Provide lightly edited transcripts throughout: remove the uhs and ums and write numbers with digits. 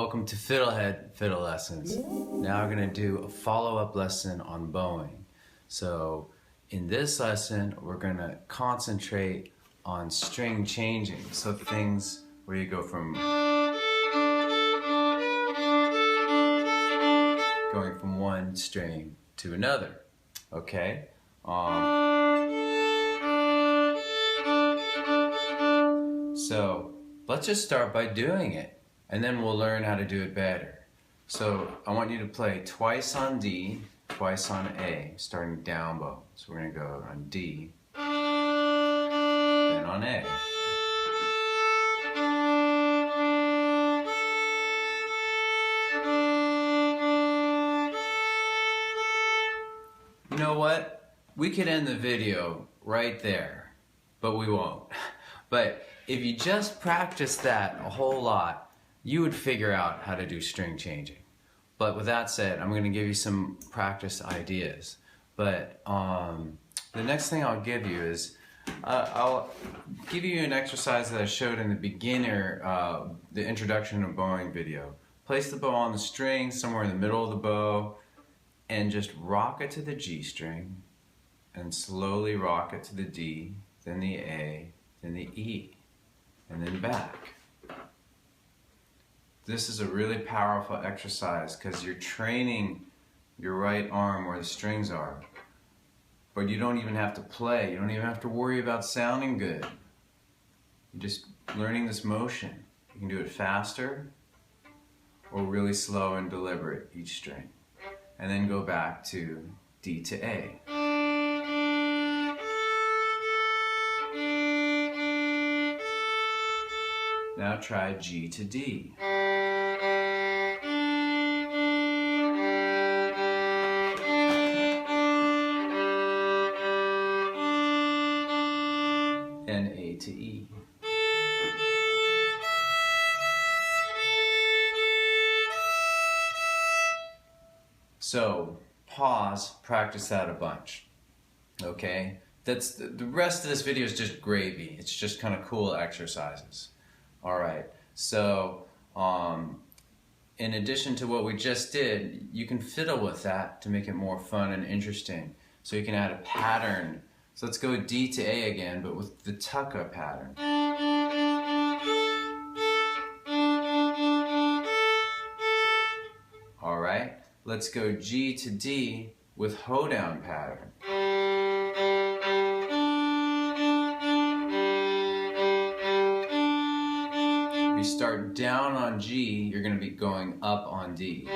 Welcome to FiddleHed Fiddle Lessons. Now we're going to do a follow-up lesson on bowing. So in this lesson, we're going to concentrate on string changing. So things where you go from one string to another. Okay? So let's just start by doing it, and then we'll learn how to do it better. So I want you to play twice on D, twice on A, starting down bow. So we're going to go on D, then on A. You know what? We could end the video right there, but we won't. But if you just practice that a whole lot, you would figure out how to do string changing. But with that said, I'm going to give you some practice ideas. But the next thing I'll give you is, I'll give you an exercise that I showed in the beginner, the introduction to bowing video. Place the bow on the string, somewhere in the middle of the bow, and just rock it to the G string, and slowly rock it to the D, then the A, then the E, and then back. This is a really powerful exercise because you're training your right arm where the strings are. But you don't even have to play. You don't even have to worry about sounding good. You're just learning this motion. You can do it faster or really slow and deliberate each string. And then go back to D to A. Now try G to D. And A to E. So pause, practice that a bunch. Okay? That's the rest of this video is just gravy. It's just kind of cool exercises. Alright, so in addition to what we just did, you can fiddle with that to make it more fun and interesting. So you can add a pattern. So let's go D to A again, but with the tucka pattern. Alright, let's go G to D with hoedown pattern. If you start down on G, you're going to be going up on D.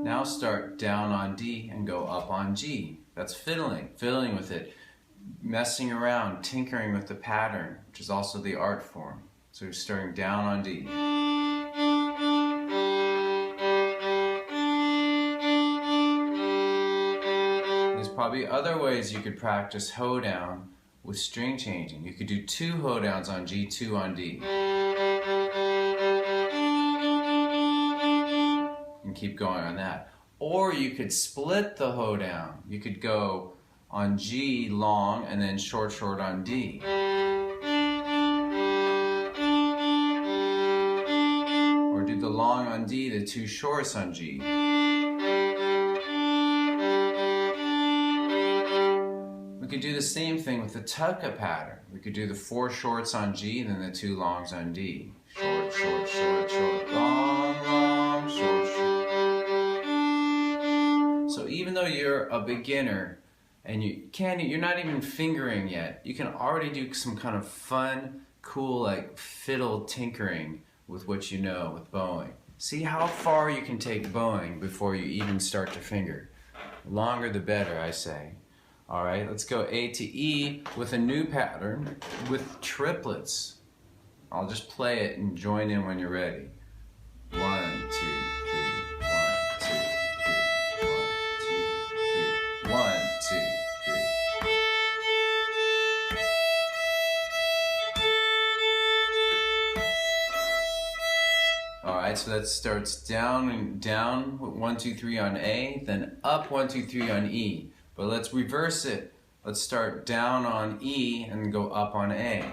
Now start down on D and go up on G. That's fiddling with it, messing around, tinkering with the pattern, which is also the art form. So you're starting down on D. There's probably other ways you could practice hoedown with string changing. You could do 2 hoedowns on G, 2 on D. And keep going on that. Or you could split the hoedown. You could go on G long and then short on D. Or do the long on D, the 2 shorts on G. We could do the same thing with the tucka pattern. We could do the 4 shorts on G, then the 2 longs on D. Short, long, short. So even though you're a beginner and you're not even fingering yet, you can already do some kind of fun, cool, like fiddle tinkering with what you know with bowing. See how far you can take bowing before you even start to finger. The longer the better, I say. Alright, let's go A to E with a new pattern with triplets. I'll just play it and join in when you're ready. 1, 2, 3, 1, 2, 3, 1, 2, 3, 1, 2, 3. Alright, so that starts down and down, 1, 2, 3 on A, then up 1, 2, 3 on E. But let's reverse it Let's start down on E and go up on A.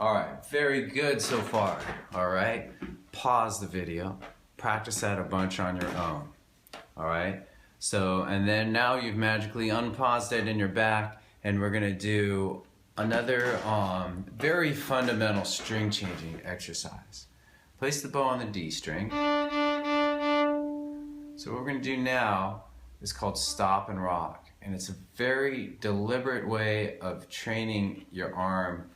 Alright, very good so far. Alright, pause the video, practice that a bunch on your own. Alright, so, and then now you've magically unpaused it in your back, and we're going to do another very fundamental string changing exercise. Place the bow on the D string. So what we're going to do now is called stop and rock, and it's a very deliberate way of training your arm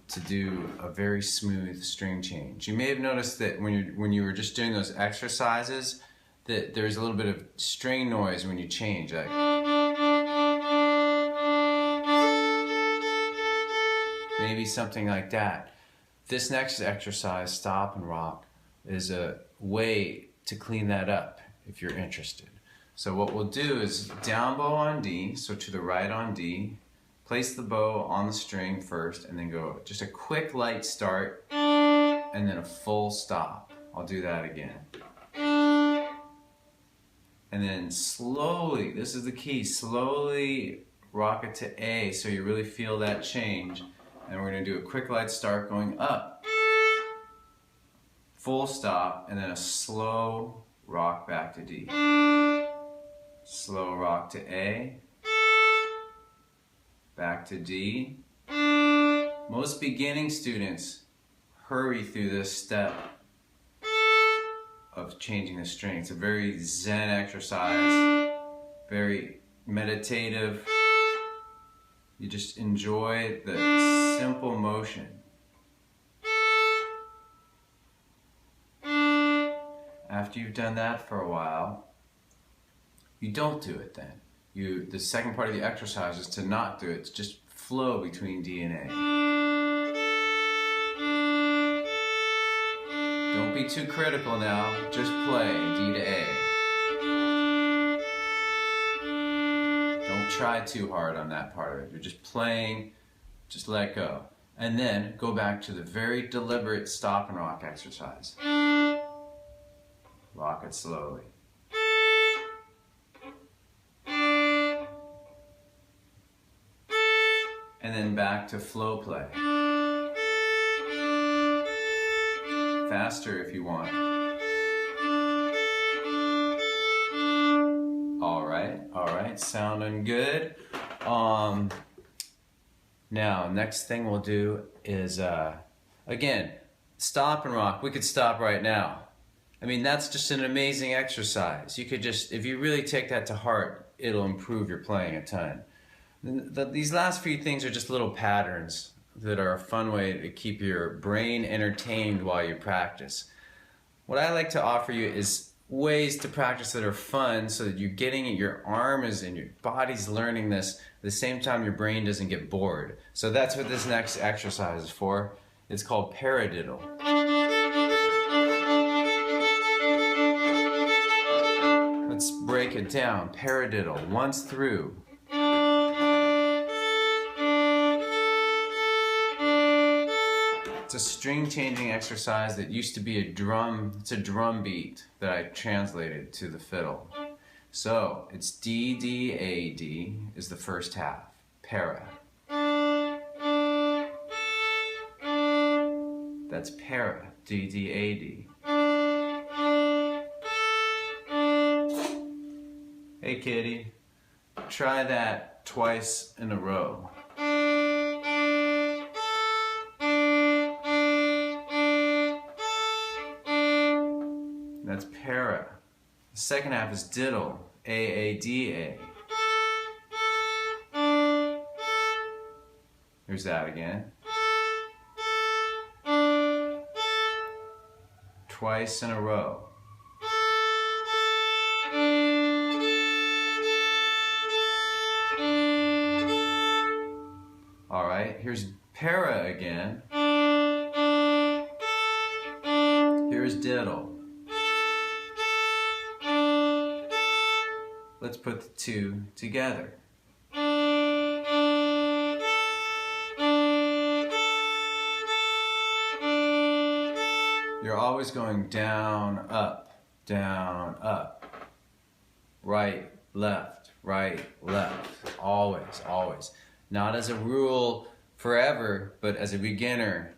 to do a very smooth string change. You may have noticed that when you were just doing those exercises that there's a little bit of string noise when you change, like maybe something like that. This next exercise, stop and rock, is a way to clean that up if you're interested. So what we'll do is down bow on D, so to the right on D, place the bow on the string first, and then go just a quick light start, and then a full stop. I'll do that again. And then slowly, this is the key, slowly rock it to A so you really feel that change. And we're going to do a quick light start going up. Full stop, and then a slow rock back to D. Slow rock to A. Back to D. Most beginning students hurry through this step of changing the string. It's a very zen exercise, very meditative. You just enjoy the simple motion. After you've done that for a while, you don't do it then. The second part of the exercise is to not do it, to just flow between D and A. Don't be too critical now, just play D to A. Don't try too hard on that part of it. You're just playing, just let go. And then go back to the very deliberate stop and rock exercise. Rock it slowly. And then back to flow play. Faster if you want. Alright, sounding good. Now, next thing we'll do is, again, stop and rock. We could stop right now. I mean, that's just an amazing exercise. You could just, if you really take that to heart, it'll improve your playing a ton. These last few things are just little patterns that are a fun way to keep your brain entertained while you practice. What I like to offer you is ways to practice that are fun so that you're getting it, your arm is and your body's learning this at the same time your brain doesn't get bored. So that's what this next exercise is for. It's called Paradiddle. Let's break it down. Paradiddle, once through. It's a string changing exercise that used to be a drum, it's a drum beat that I translated to the fiddle. So it's D, D, A, D is the first half, para. That's para, D, D, A, D. Hey kitty, try that twice in a row. That's para. The second half is diddle, A-A-D-A. Here's that again. Twice in a row. Alright, here's para again. Here's diddle. Let's put the two together. You're always going down, up, right, left, always, always. Not as a rule forever, but as a beginner,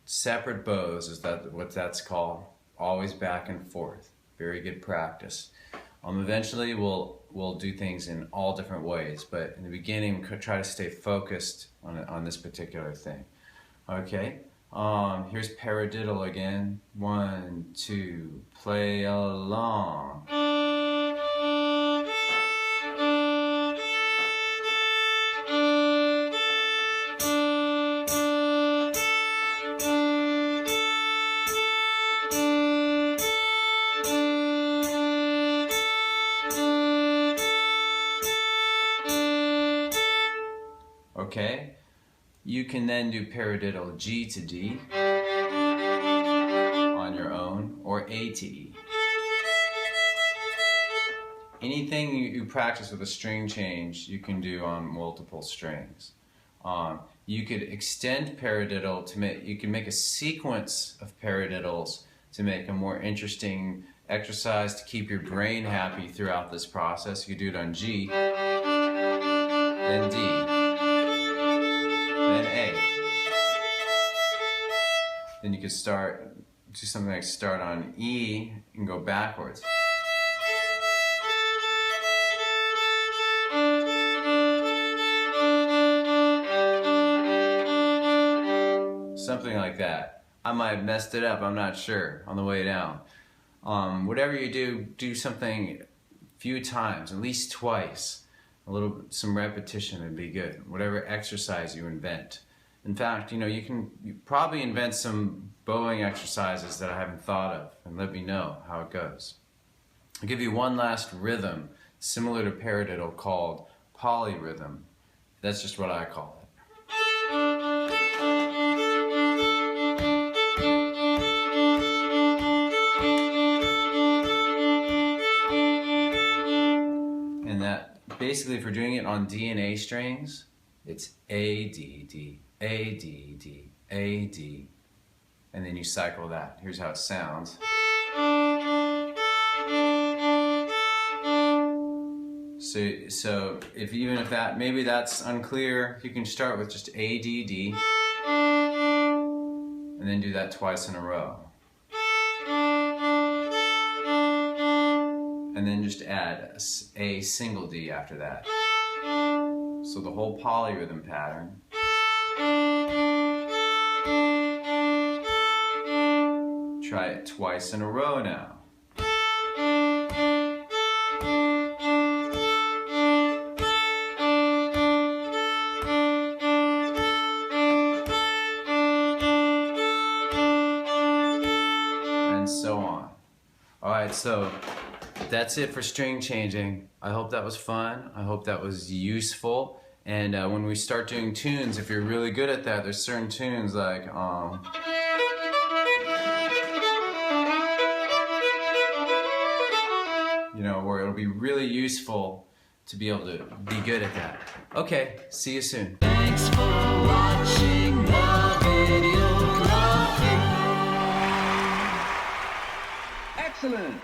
separate bows is what that's called. Always back and forth. Very good practice. Eventually we'll do things in all different ways, but in the beginning, try to stay focused on this particular thing. Okay, here's Paradiddle again. 1, 2, play along. Okay, you can then do Paradiddle G to D on your own, or A to E. Anything you practice with a string change, you can do on multiple strings. You could extend Paradiddle to you can make a sequence of Paradiddles to make a more interesting exercise to keep your brain happy throughout this process. You could do it on G, then D, then A. Then you could do something like start on E and go backwards. Something like that. I might have messed it up, I'm not sure, on the way down. Whatever you do something a few times, at least twice. Some repetition would be good. Whatever exercise you invent. In fact, you probably invent some bowing exercises that I haven't thought of, and let me know how it goes. I'll give you one last rhythm similar to Paradiddle called polyrhythm. That's just what I call it. And that basically, if we're doing it on D and A strings, it's A, D, D, A, D, D, A, D, and then you cycle that. Here's how it sounds. So even if maybe that's unclear, you can start with just A, D, D, and then do that twice in a row. And then just add a single D after that. So the whole polyrhythm pattern. Try it twice in a row now. And so on. Alright, so that's it for string changing. I hope that was fun. I hope that was useful. And when we start doing tunes, if you're really good at that, there's certain tunes like where it'll be really useful to be able to be good at that. Okay, see you soon. Thanks for watching the video. Love you. Excellent.